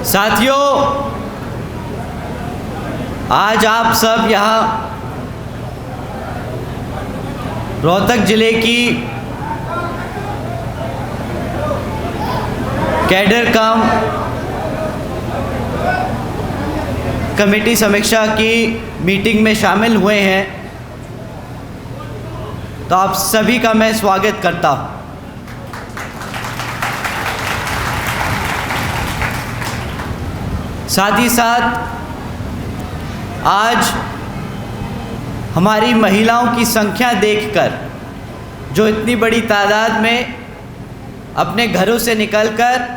साथियों, आज आप सब यहाँ रोहतक जिले की कैडर कम कमेटी समीक्षा की मीटिंग में शामिल हुए हैं, तो आप सभी का मैं स्वागत करता हूँ। साथ ही साथ आज हमारी महिलाओं की संख्या देखकर, जो इतनी बड़ी तादाद में अपने घरों से निकलकर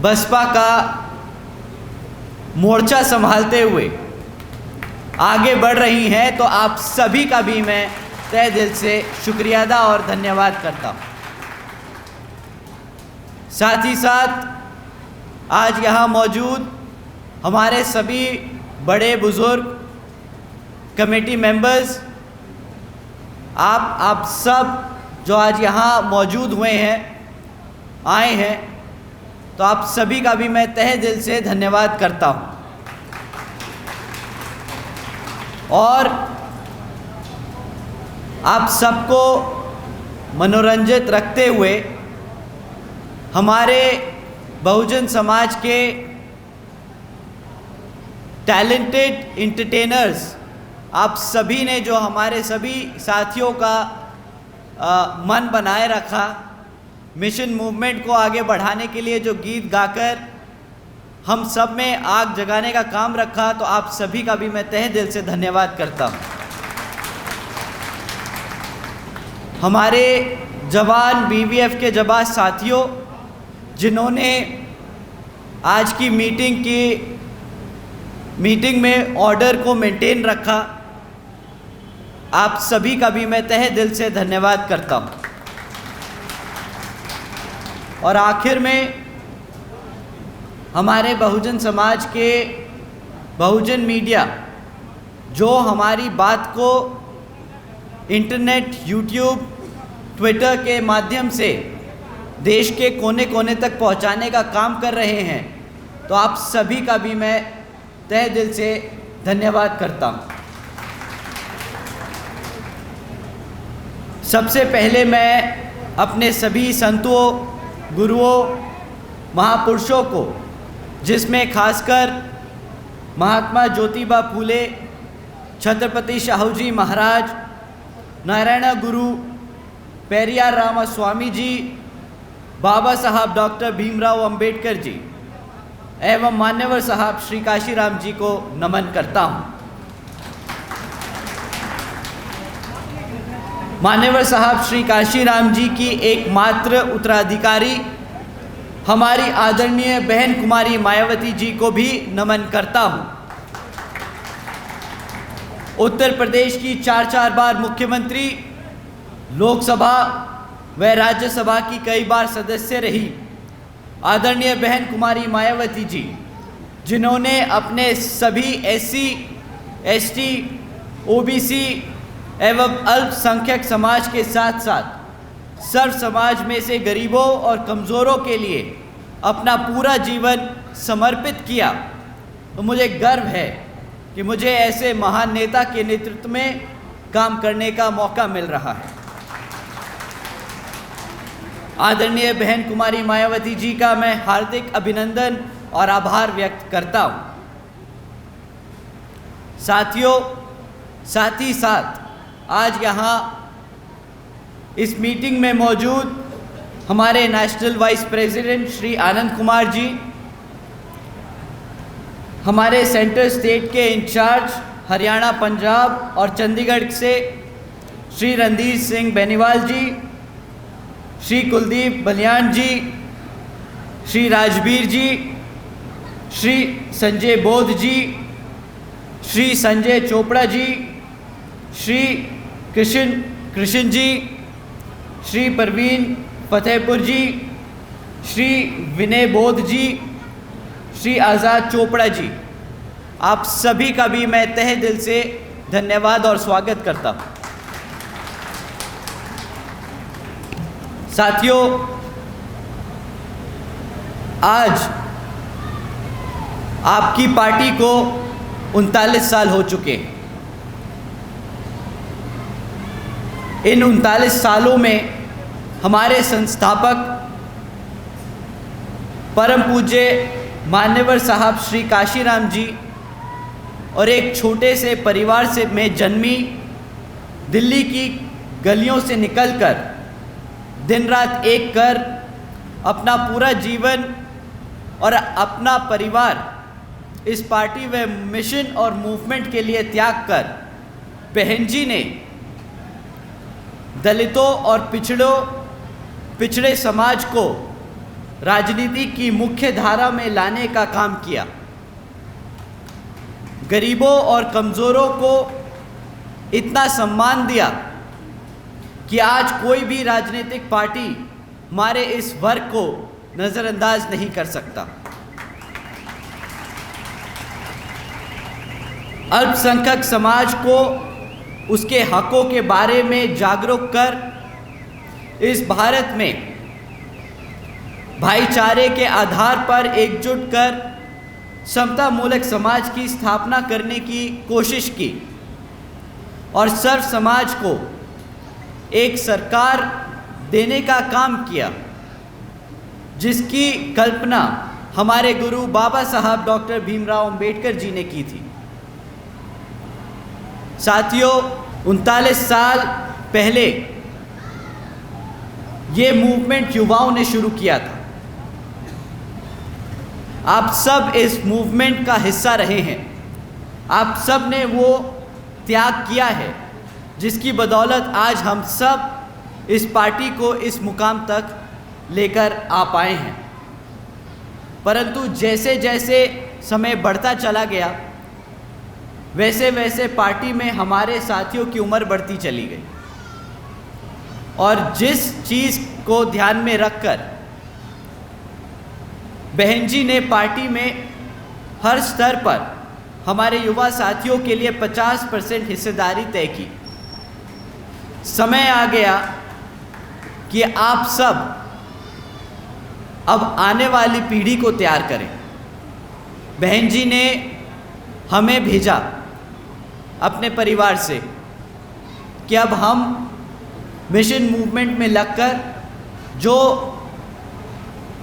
बसपा का मोर्चा संभालते हुए आगे बढ़ रही हैं, तो आप सभी का भी मैं तहे दिल से शुक्रिया अदा और धन्यवाद करता हूँ। साथ ही साथ आज यहाँ मौजूद हमारे सभी बड़े बुज़ुर्ग कमेटी मेंबर्स, आप सब जो आज यहाँ मौजूद हुए हैं, आए हैं, तो आप सभी का भी मैं तहे दिल से धन्यवाद करता हूँ। और आप सबको मनोरंजित रखते हुए हमारे बहुजन समाज के टैलेंटेड एंटरटेनर्स, आप सभी ने जो हमारे सभी साथियों का मन बनाए रखा, मिशन मूवमेंट को आगे बढ़ाने के लिए जो गीत गाकर हम सब में आग जगाने का काम रखा, तो आप सभी का भी मैं तहे दिल से धन्यवाद करता हूँ। हमारे जवान बीवीएफ के जवान साथियों, जिन्होंने आज की मीटिंग में ऑर्डर को मेंटेन रखा, आप सभी का भी मैं तहे दिल से धन्यवाद करता हूँ। और आखिर में हमारे बहुजन समाज के बहुजन मीडिया, जो हमारी बात को इंटरनेट, यूट्यूब, ट्विटर के माध्यम से देश के कोने कोने तक पहुंचाने का काम कर रहे हैं, तो आप सभी का भी मैं तहे दिल से धन्यवाद करता हूँ। सबसे पहले मैं अपने सभी संतों, गुरुओं, महापुरुषों को, जिसमें खासकर महात्मा ज्योतिबा फूले, छत्रपति शाहू जी महाराज, नारायण गुरु, पेरियार रामास्वामी जी, बाबा साहब डॉक्टर भीमराव अंबेडकर जी एवं मान्यवर साहब श्री काशीराम जी को नमन करता हूँ। मान्यवर साहब श्री काशीराम जी की एकमात्र उत्तराधिकारी हमारी आदरणीय बहन कुमारी मायावती जी को भी नमन करता हूँ। उत्तर प्रदेश की 4 बार मुख्यमंत्री, लोकसभा व राज्यसभा की कई बार सदस्य रही आदरणीय बहन कुमारी मायावती जी, जिन्होंने अपने सभी SC, ST, OBC एवं अल्पसंख्यक समाज के साथ साथ सर्व समाज में से गरीबों और कमज़ोरों के लिए अपना पूरा जीवन समर्पित किया। तो मुझे गर्व है कि मुझे ऐसे महान नेता के नेतृत्व में काम करने का मौका मिल रहा है। आदरणीय बहन कुमारी मायावती जी का मैं हार्दिक अभिनंदन और आभार व्यक्त करता हूँ। साथियों, साथ ही साथ आज यहाँ इस मीटिंग में मौजूद हमारे national vice president Shri Anand Kumar ji, हमारे सेंट्रल स्टेट के इंचार्ज हरियाणा, पंजाब और चंडीगढ़ से श्री रणधीर सिंह बेनीवाल जी, श्री कुलदीप बलियान जी, श्री राजवीर जी, श्री संजय बोध जी, श्री संजय चोपड़ा जी, श्री कृष्ण जी, श्री परवीन फतेहपुर जी, श्री विनय बोध जी, श्री आज़ाद चोपड़ा जी, आप सभी का भी मैं तहे दिल से धन्यवाद और स्वागत करता हूँ। साथियों, आज आपकी पार्टी को 39 साल हो चुके हैं। इन 39 सालों में हमारे संस्थापक परम पूज्य मान्यवर साहब श्री काशीराम जी और एक छोटे से परिवार से मैं जन्मी, दिल्ली की गलियों से निकलकर दिन रात एक कर अपना पूरा जीवन और अपना परिवार इस पार्टी व मिशन और मूवमेंट के लिए त्याग कर बहन जी ने दलितों और पिछड़े समाज को राजनीति की मुख्य धारा में लाने का काम किया। गरीबों और कमज़ोरों को इतना सम्मान दिया कि आज कोई भी राजनीतिक पार्टी हमारे इस वर्ग को नज़रअंदाज नहीं कर सकता। अल्पसंख्यक समाज को उसके हकों के बारे में जागरूक कर इस भारत में भाईचारे के आधार पर एकजुट कर समतामूलक समाज की स्थापना करने की कोशिश की और सर्व समाज को एक सरकार देने का काम किया, जिसकी कल्पना हमारे गुरु बाबा साहब डॉक्टर भीमराव अंबेडकर जी ने की थी। साथियों, 39 साल पहले ये मूवमेंट युवाओं ने शुरू किया था। आप सब इस मूवमेंट का हिस्सा रहे हैं। आप सब ने वो त्याग किया है जिसकी बदौलत आज हम सब इस पार्टी को इस मुकाम तक लेकर आ पाए हैं। परंतु जैसे जैसे समय बढ़ता चला गया, वैसे वैसे पार्टी में हमारे साथियों की उम्र बढ़ती चली गई और जिस चीज़ को ध्यान में रखकर बहन जी ने पार्टी में हर स्तर पर हमारे युवा साथियों के लिए 50% हिस्सेदारी तय की, समय आ गया कि आप सब अब आने वाली पीढ़ी को तैयार करें। बहन जी ने हमें भेजा अपने परिवार से कि अब हम मिशन मूवमेंट में लगकर जो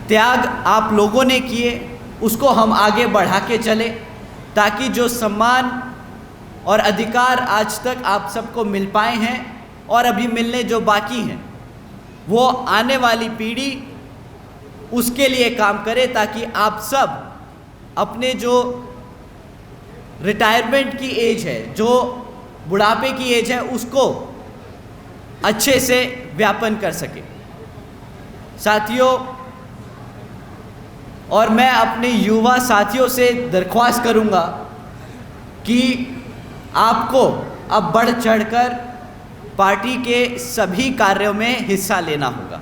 त्याग आप लोगों ने किए उसको हम आगे बढ़ा के चले, ताकि जो सम्मान और अधिकार आज तक आप सबको मिल पाए हैं और अभी मिलने जो बाकी हैं, वो आने वाली पीढ़ी उसके लिए काम करे, ताकि आप सब अपने जो रिटायरमेंट की एज है, जो बुढ़ापे की एज है, उसको अच्छे से व्यापन कर सके। साथियों, और मैं अपने युवा साथियों से दरख्वास्त करूंगा कि आपको अब बढ़ चढ़कर पार्टी के सभी कार्यों में हिस्सा लेना होगा।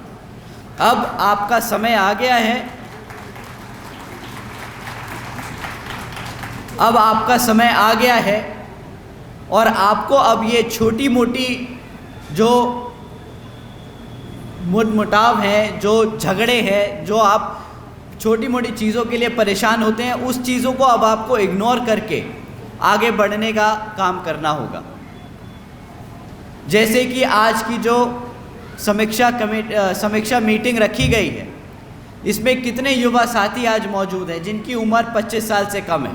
अब आपका समय आ गया है, अब आपका समय आ गया है और आपको अब ये छोटी मोटी जो मुटाव हैं, जो झगड़े हैं, जो आप छोटी मोटी चीज़ों के लिए परेशान होते हैं, उस चीज़ों को अब आपको इग्नोर करके आगे बढ़ने का काम करना होगा। जैसे कि आज की जो समीक्षा मीटिंग रखी गई है, इसमें कितने युवा साथी आज मौजूद हैं जिनकी उम्र 25 साल से कम है?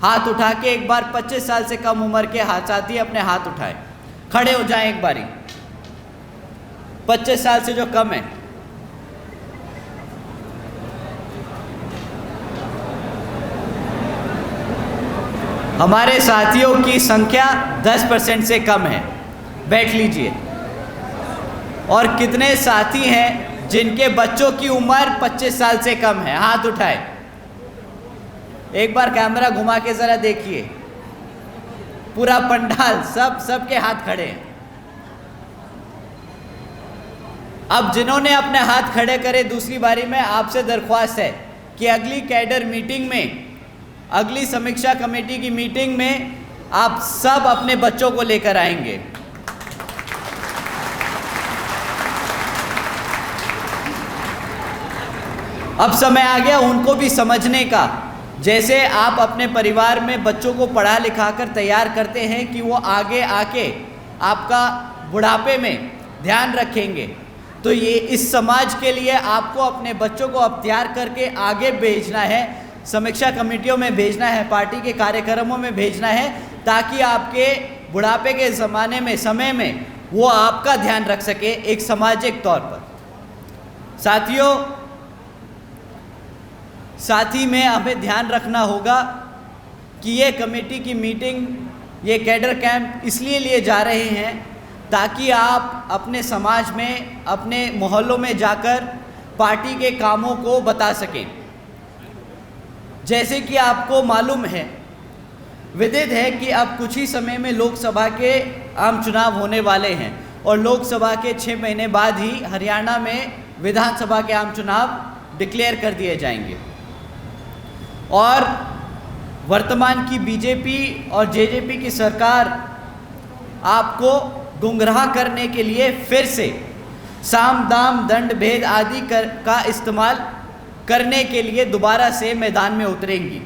हाथ उठा के एक बार 25 साल से कम उम्र के साथी अपने हाथ उठाए, खड़े हो जाएं एक बारी। 25 साल से जो कम है, हमारे साथियों की संख्या 10% से कम है। बैठ लीजिए। और कितने साथी हैं जिनके बच्चों की उम्र 25 साल से कम है? हाथ उठाए। एक बार कैमरा घुमा के ज़रा देखिए, पूरा पंडाल, सबके हाथ खड़े हैं। अब जिन्होंने अपने हाथ खड़े करे, दूसरी बारी में आपसे दरख्वास्त है कि अगली कैडर मीटिंग में, अगली समीक्षा कमेटी की मीटिंग में आप सब अपने बच्चों को लेकर आएंगे। अब समय आ गया उनको भी समझने का जैसे आप अपने परिवार में बच्चों को पढ़ा लिखा कर तैयार करते हैं कि वो आगे आके आपका बुढ़ापे में ध्यान रखेंगे, तो ये इस समाज के लिए आपको अपने बच्चों को अब तैयार करके आगे भेजना है, समीक्षा कमेटियों में भेजना है, पार्टी के कार्यक्रमों में भेजना है, ताकि आपके बुढ़ापे के ज़माने में, समय में वो आपका ध्यान रख सके एक सामाजिक तौर पर। साथियों, साथ ही में हमें ध्यान रखना होगा कि ये कमेटी की मीटिंग, ये कैडर कैंप इसलिए लिए जा रहे हैं ताकि आप अपने समाज में, अपने मोहल्लों में जाकर पार्टी के कामों को बता सकें। जैसे कि आपको मालूम है, विदित है कि अब कुछ ही समय में लोकसभा के आम चुनाव होने वाले हैं और लोकसभा के 6 महीने बाद ही हरियाणा में विधानसभा के आम चुनाव डिक्लेयर कर दिए जाएंगे। और वर्तमान की बीजेपी और जेजेपी की सरकार आपको गुमराह करने के लिए फिर से साम दाम दंड भेद आदि का इस्तेमाल करने के लिए दोबारा से मैदान में उतरेंगी।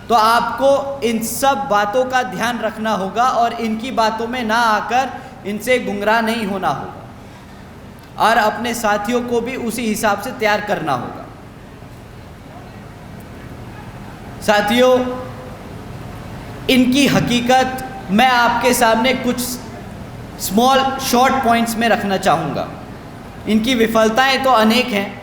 तो आपको इन सब बातों का ध्यान रखना होगा और इनकी बातों में ना आकर इनसे गुमराह नहीं होना होगा और अपने साथियों को भी उसी हिसाब से तैयार करना होगा। साथियों, इनकी हकीकत मैं आपके सामने कुछ स्मॉल शॉर्ट पॉइंट्स में रखना चाहूँगा। इनकी विफलताएं तो अनेक हैं,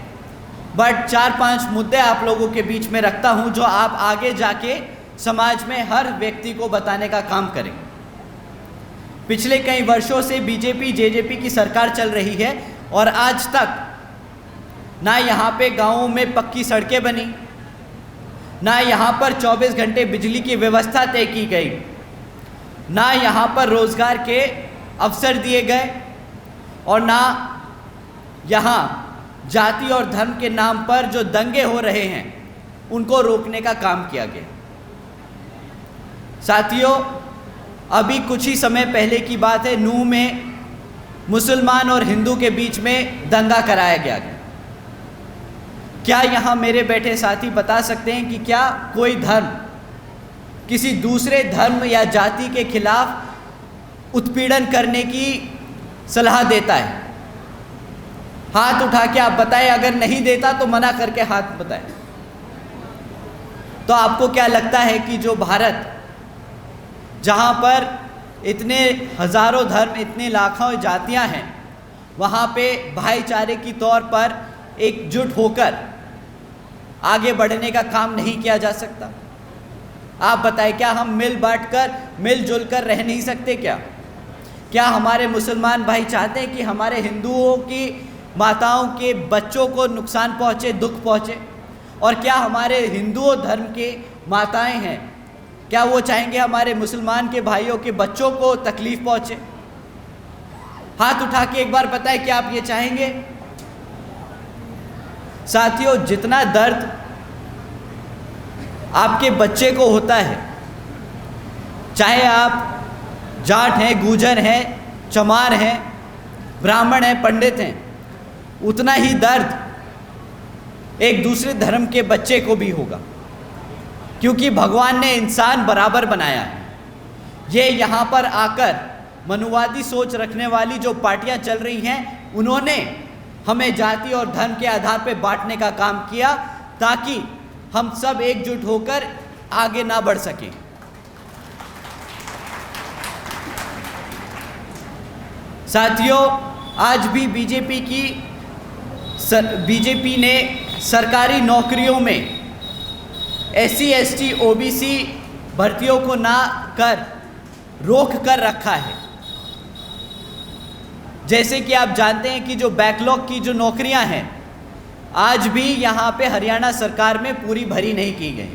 बट 4-5 मुद्दे आप लोगों के बीच में रखता हूं जो आप आगे जाके समाज में हर व्यक्ति को बताने का काम करें। पिछले कई वर्षों से बीजेपी जेजेपी की सरकार चल रही है और आज तक ना यहाँ पे गाँवों में पक्की सड़कें बनी, ना यहाँ पर 24 घंटे बिजली की व्यवस्था तय की गई, ना यहाँ पर रोज़गार के अवसर दिए गए और ना यहाँ जाति और धर्म के नाम पर जो दंगे हो रहे हैं उनको रोकने का काम किया गया। साथियों, अभी कुछ ही समय पहले की बात है, नूह में मुसलमान और हिंदू के बीच में दंगा कराया गया। क्या यहाँ मेरे बैठे साथी बता सकते हैं कि क्या कोई धर्म किसी दूसरे धर्म या जाति के खिलाफ उत्पीड़न करने की सलाह देता है? हाथ उठा के आप बताएं, अगर नहीं देता तो मना करके हाथ बताएं। तो आपको क्या लगता है कि जो भारत, जहाँ पर इतने हजारों धर्म, इतने लाखों जातियाँ हैं, वहाँ पे भाईचारे की तौर पर एकजुट होकर आगे बढ़ने का काम नहीं किया जा सकता? आप बताएं, क्या हम मिल बांट कर, मिलजुल कर रह नहीं सकते क्या? क्या हमारे मुसलमान भाई चाहते हैं कि हमारे हिंदुओं की माताओं के बच्चों को नुकसान पहुँचे, दुख पहुँचे? और क्या हमारे हिंदुओं धर्म के माताएं हैं, क्या वो चाहेंगे हमारे मुसलमान के भाइयों के बच्चों को तकलीफ़ पहुँचे? हाथ उठा के एक बार बताएं, क्या आप ये चाहेंगे? साथियों, जितना दर्द आपके बच्चे को होता है, चाहे आप जाट हैं, गुर्जर हैं, चमार हैं, ब्राह्मण हैं, पंडित हैं, उतना ही दर्द एक दूसरे धर्म के बच्चे को भी होगा, क्योंकि भगवान ने इंसान बराबर बनाया है। ये यहाँ पर आकर मनुवादी सोच रखने वाली जो पार्टियां चल रही हैं, उन्होंने हमें जाति और धर्म के आधार पर बांटने का काम किया ताकि हम सब एकजुट होकर आगे ना बढ़ सकें। साथियों, आज भी बीजेपी ने सरकारी नौकरियों में SC ST OBC भर्तियों को ना कर रोक कर रखा है। जैसे कि आप जानते हैं कि जो बैकलॉग की जो नौकरियां हैं, आज भी यहाँ पे हरियाणा सरकार में पूरी भरी नहीं की गई,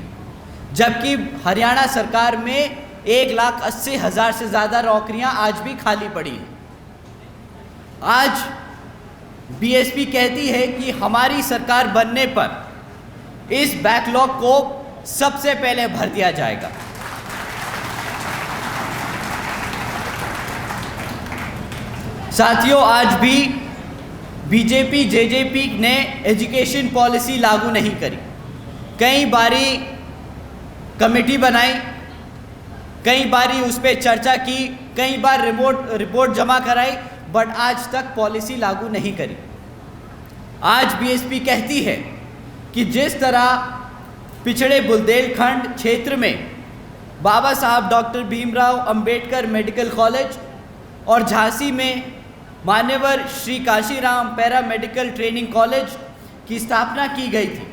जबकि हरियाणा सरकार में 1,80,000 से ज़्यादा नौकरियाँ आज भी खाली पड़ी हैं। आज BSP कहती है कि हमारी सरकार बनने पर इस बैकलॉग को सबसे पहले भर दिया जाएगा। साथियों, आज भी बीजेपी जेजेपी ने एजुकेशन पॉलिसी लागू नहीं करी। कई बारी कमेटी बनाई, कई बारी उस पर चर्चा की, कई बार रिपोर्ट जमा कराई, बट आज तक पॉलिसी लागू नहीं करी। आज बीएसपी कहती है कि जिस तरह पिछड़े बुंदेलखंड क्षेत्र में बाबा साहब doctor Bhimrao Ambedkar medical college और झांसी में मान्यवर Shri Kashiram para medical training college की स्थापना की गई थी,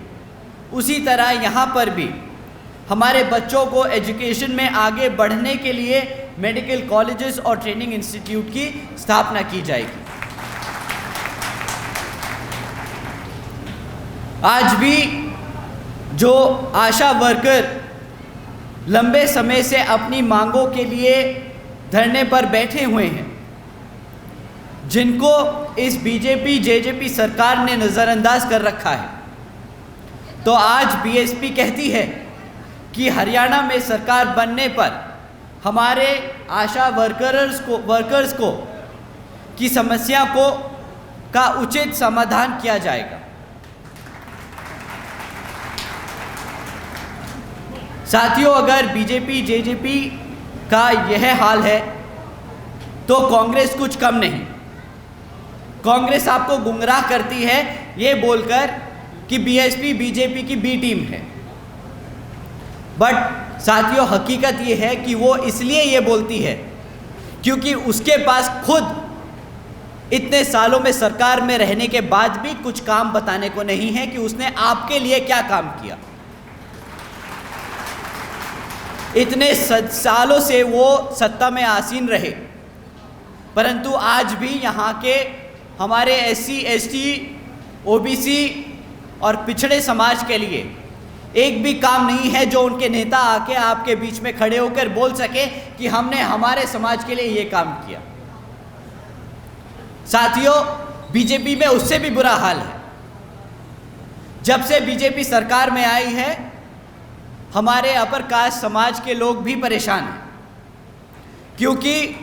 उसी तरह यहाँ पर भी हमारे बच्चों को एजुकेशन में आगे बढ़ने के लिए मेडिकल कॉलेजेस और ट्रेनिंग इंस्टीट्यूट की स्थापना की जाएगी। आज भी जो आशा वर्कर लंबे समय से अपनी मांगों के लिए धरने पर बैठे हुए हैं, जिनको इस बीजेपी जेजेपी सरकार ने नज़रअंदाज कर रखा है, तो आज बीएसपी कहती है कि हरियाणा में सरकार बनने पर हमारे आशा वर्कर्स को की समस्या का उचित समाधान किया जाएगा। साथियों, अगर बीजेपी जेजेपी का यह हाल है तो कांग्रेस कुछ कम नहीं। कांग्रेस आपको गुमराह करती है ये बोलकर कि बीएसपी बीजेपी की बी टीम है, बट साथियों हकीकत ये है कि वो इसलिए ये बोलती है क्योंकि उसके पास खुद इतने सालों में सरकार में रहने के बाद भी कुछ काम बताने को नहीं है कि उसने आपके लिए क्या काम किया। इतने सालों से वो सत्ता में आसीन रहे, परंतु आज भी यहाँ के हमारे एससी, एसटी, ओबीसी और पिछड़े समाज के लिए एक भी काम नहीं है जो उनके नेता आके आपके बीच में खड़े होकर बोल सके कि हमने हमारे समाज के लिए ये काम किया। साथियों, बीजेपी में उससे भी बुरा हाल है। जब से बीजेपी सरकार में आई है, हमारे अपर कास्ट समाज के लोग भी परेशान हैं, क्योंकि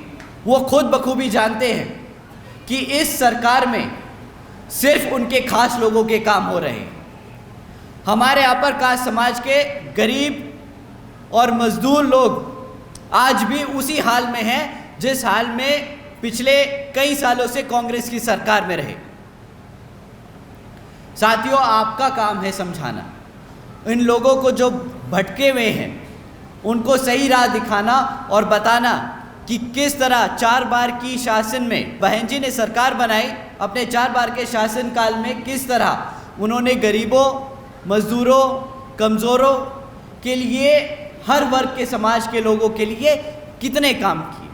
वो खुद बखूबी जानते हैं कि इस सरकार में सिर्फ उनके खास लोगों के काम हो रहे हैं। हमारे अपर कास्ट समाज के गरीब और मजदूर लोग आज भी उसी हाल में हैं जिस हाल में पिछले कई सालों से कांग्रेस की सरकार में रहे। साथियों, आपका काम है समझाना इन लोगों को जो भटके हुए हैं, उनको सही राह दिखाना और बताना कि किस तरह 4 बार की शासन में बहन जी ने सरकार बनाई। अपने 4 बार के शासनकाल में किस तरह उन्होंने गरीबों, मजदूरों, कमज़ोरों के लिए, हर वर्ग के समाज के लोगों के लिए कितने काम किए।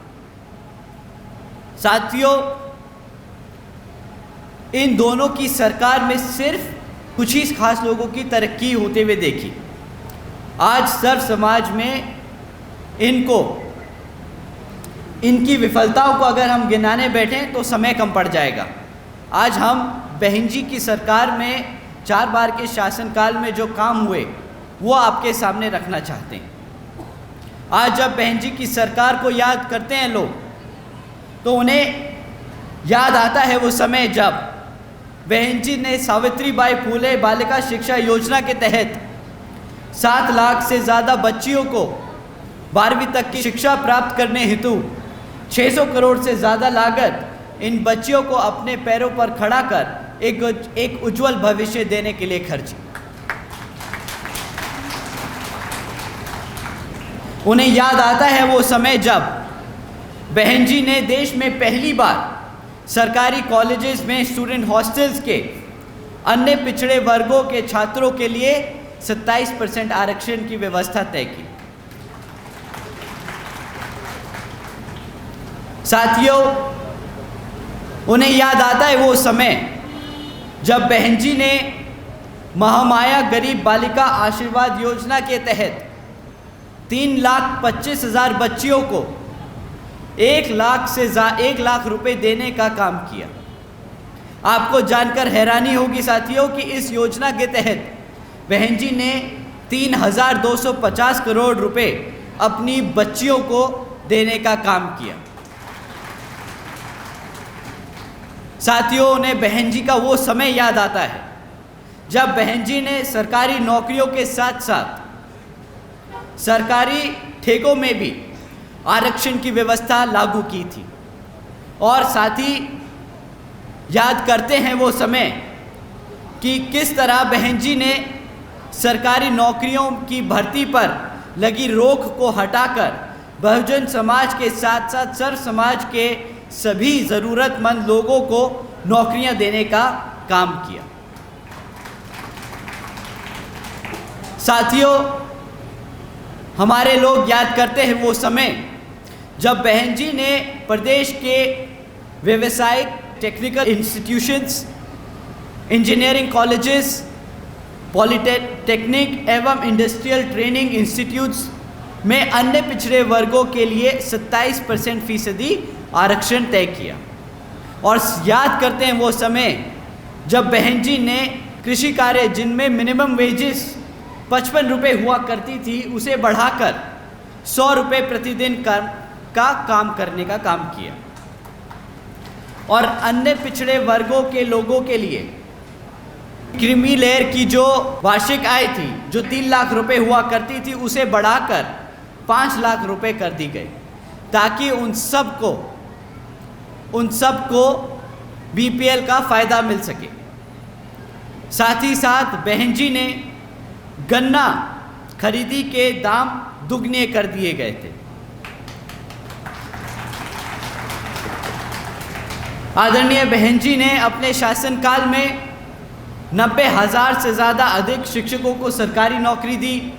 साथियों, इन दोनों की सरकार में सिर्फ कुछ ही खास लोगों की तरक्की होते हुए देखी। आज सर्व समाज में इनकी विफलताओं को अगर हम गिनाने बैठें तो समय कम पड़ जाएगा। आज हम बहन जी की सरकार में 4 बार के शासनकाल में जो काम हुए वो आपके सामने रखना चाहते हैं। आज जब बहन जी की सरकार को याद करते हैं लोग, तो उन्हें याद आता है वो समय जब बहन जी ने सावित्रीबाई फूले बालिका शिक्षा योजना के तहत 7 लाख से ज़्यादा बच्चियों को 12वीं तक की शिक्षा प्राप्त करने हेतु 600 करोड़ से ज़्यादा लागत इन बच्चियों को अपने पैरों पर खड़ा कर एक उज्जवल भविष्य देने के लिए खर्ची। उन्हें याद आता है वो समय जब बहन जी ने देश में पहली बार सरकारी कॉलेजेस में स्टूडेंट हॉस्टल्स के अन्य पिछड़े वर्गों के छात्रों के लिए 27% आरक्षण की व्यवस्था तय की। साथियों, उन्हें याद आता है वो समय जब बहन जी ने महामाया गरीब बालिका आशीर्वाद योजना के तहत 3,25,000 बच्चियों को 1 लाख रुपए देने का काम किया। आपको जानकर हैरानी होगी साथियों कि इस योजना के तहत बहन जी ने 3,250 करोड़ रुपए अपनी बच्चियों को देने का काम किया। साथियों, उन्हें बहन जी का वो समय याद आता है जब बहन जी ने सरकारी नौकरियों के साथ साथ सरकारी ठेकों में भी आरक्षण की व्यवस्था लागू की थी। और साथ ही याद करते हैं वो समय कि किस तरह बहन जी ने सरकारी नौकरियों की भर्ती पर लगी रोक को हटाकर बहुजन समाज के साथ साथ सर्व समाज के सभी ज़रूरतमंद लोगों को नौकरियां देने का काम किया। साथियों, हमारे लोग याद करते हैं वो समय जब बहन जी ने प्रदेश के व्यावसायिक technical institutions, engineering colleges, polytechnic एवं इंडस्ट्रियल ट्रेनिंग इंस्टीट्यूट्स में अन्य पिछड़े वर्गों के लिए 27% फीसदी आरक्षण तय किया। और याद करते हैं वो समय जब बहन जी ने कृषि कार्य जिनमें मिनिमम वेजेस 55 रुपये हुआ करती थी उसे बढ़ाकर 100 रुपये प्रतिदिन का काम करने का काम किया। और अन्य पिछड़े वर्गों के लोगों के लिए क्रीमी लेयर की जो वार्षिक आय थी जो 3 लाख रुपए हुआ करती थी उसे बढ़ाकर 5 लाख रुपए कर दी गई, ताकि उन सबको बीपीएल का फ़ायदा मिल सके। साथ ही साथ बहन जी ने गन्ना खरीदी के दाम दुगने कर दिए गए थे। आदरणीय बहन जी ने अपने शासनकाल में 90,000 से ज़्यादा अधिक शिक्षकों को सरकारी नौकरी दी,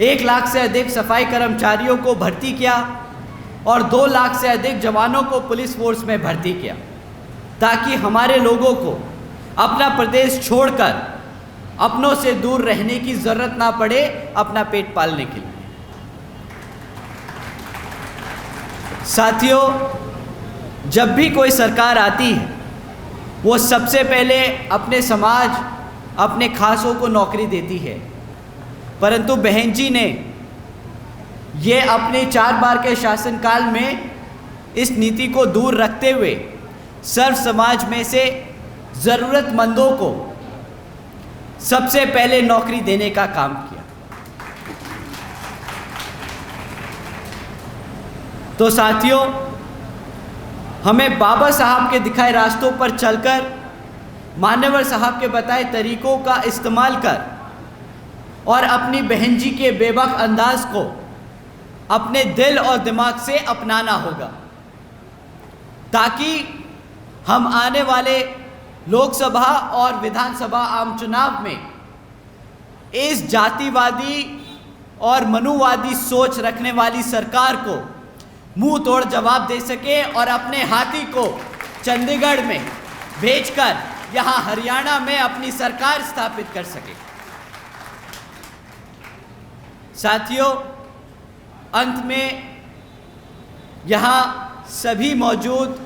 1 लाख से अधिक सफाई कर्मचारियों को भर्ती किया और 2 लाख से अधिक जवानों को पुलिस फोर्स में भर्ती किया, ताकि हमारे लोगों को अपना प्रदेश छोड़कर अपनों से दूर रहने की ज़रूरत ना पड़े अपना पेट पालने के लिए। साथियों, जब भी कोई सरकार आती है वो सबसे पहले अपने समाज, अपने खासों को नौकरी देती है, परंतु बहन जी ने ये अपने 4 बार के शासनकाल में इस नीति को दूर रखते हुए सर्व समाज में से ज़रूरतमंदों को सबसे पहले नौकरी देने का काम किया। तो साथियों, हमें बाबा साहब के दिखाए रास्तों पर चलकर, मान्यवर साहब के बताए तरीकों का इस्तेमाल कर और अपनी बहन जी के बेबाक अंदाज को अपने दिल और दिमाग से अपनाना होगा, ताकि हम आने वाले लोकसभा और विधानसभा आम चुनाव में इस जातिवादी और मनुवादी सोच रखने वाली सरकार को मुंह तोड़ जवाब दे सके और अपने हाथी को चंडीगढ़ में भेजकर यहाँ हरियाणा में अपनी सरकार स्थापित कर सके। साथियों, अंत में यहाँ सभी मौजूद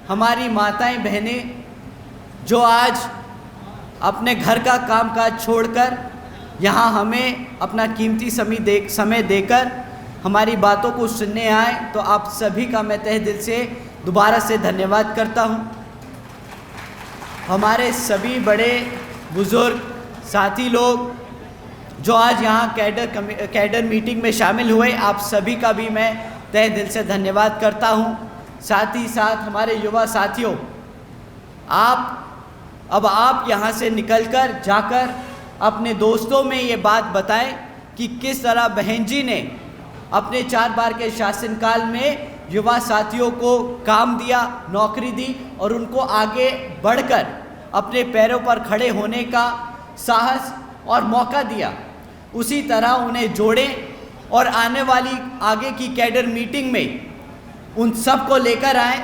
हमारी माताएं बहनें जो आज अपने घर का कामकाज छोड़कर यहाँ हमें अपना कीमती समय देकर हमारी बातों को सुनने आए, तो आप सभी का मैं तहे दिल से दोबारा से धन्यवाद करता हूँ। हमारे सभी बड़े बुज़ुर्ग साथी लोग जो आज यहाँ कैडर मीटिंग में शामिल हुए, आप सभी का भी मैं तहे दिल से धन्यवाद करता हूँ। साथ ही साथ हमारे युवा साथियों, आप यहाँ से निकलकर जाकर अपने दोस्तों में ये बात बताएं कि किस तरह बहन जी ने अपने 4 बार के शासनकाल में युवा साथियों को काम दिया, नौकरी दी और उनको आगे बढ़कर अपने पैरों पर खड़े होने का साहस और मौका दिया। उसी तरह उन्हें जोड़ें और आने वाली आगे की कैडर मीटिंग में उन सब को लेकर आएँ,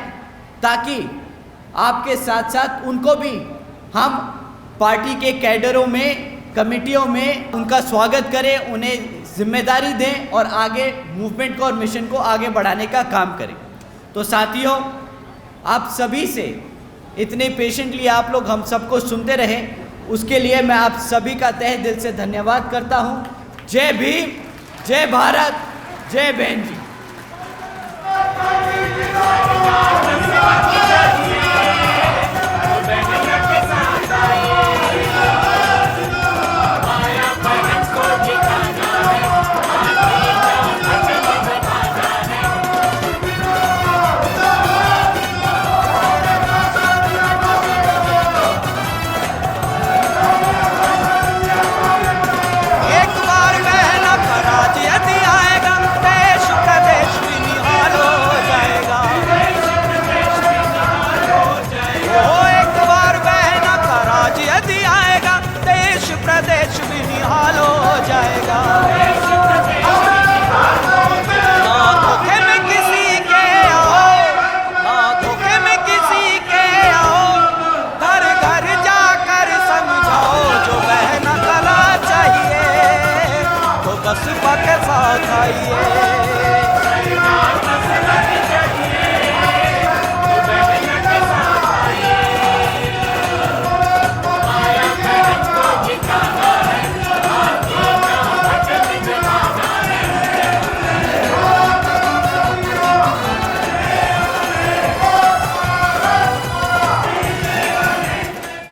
ताकि आपके साथ साथ उनको भी हम पार्टी के कैडरों में, कमेटियों में उनका स्वागत करें, उन्हें जिम्मेदारी दें और आगे मूवमेंट को और मिशन को आगे बढ़ाने का काम करें। तो साथियों, आप सभी से इतने पेशेंटली आप लोग हम सबको सुनते रहे, उसके लिए मैं आप सभी का तहे दिल से धन्यवाद करता हूँ। जय भीम, जय भारत, जय बहन जी।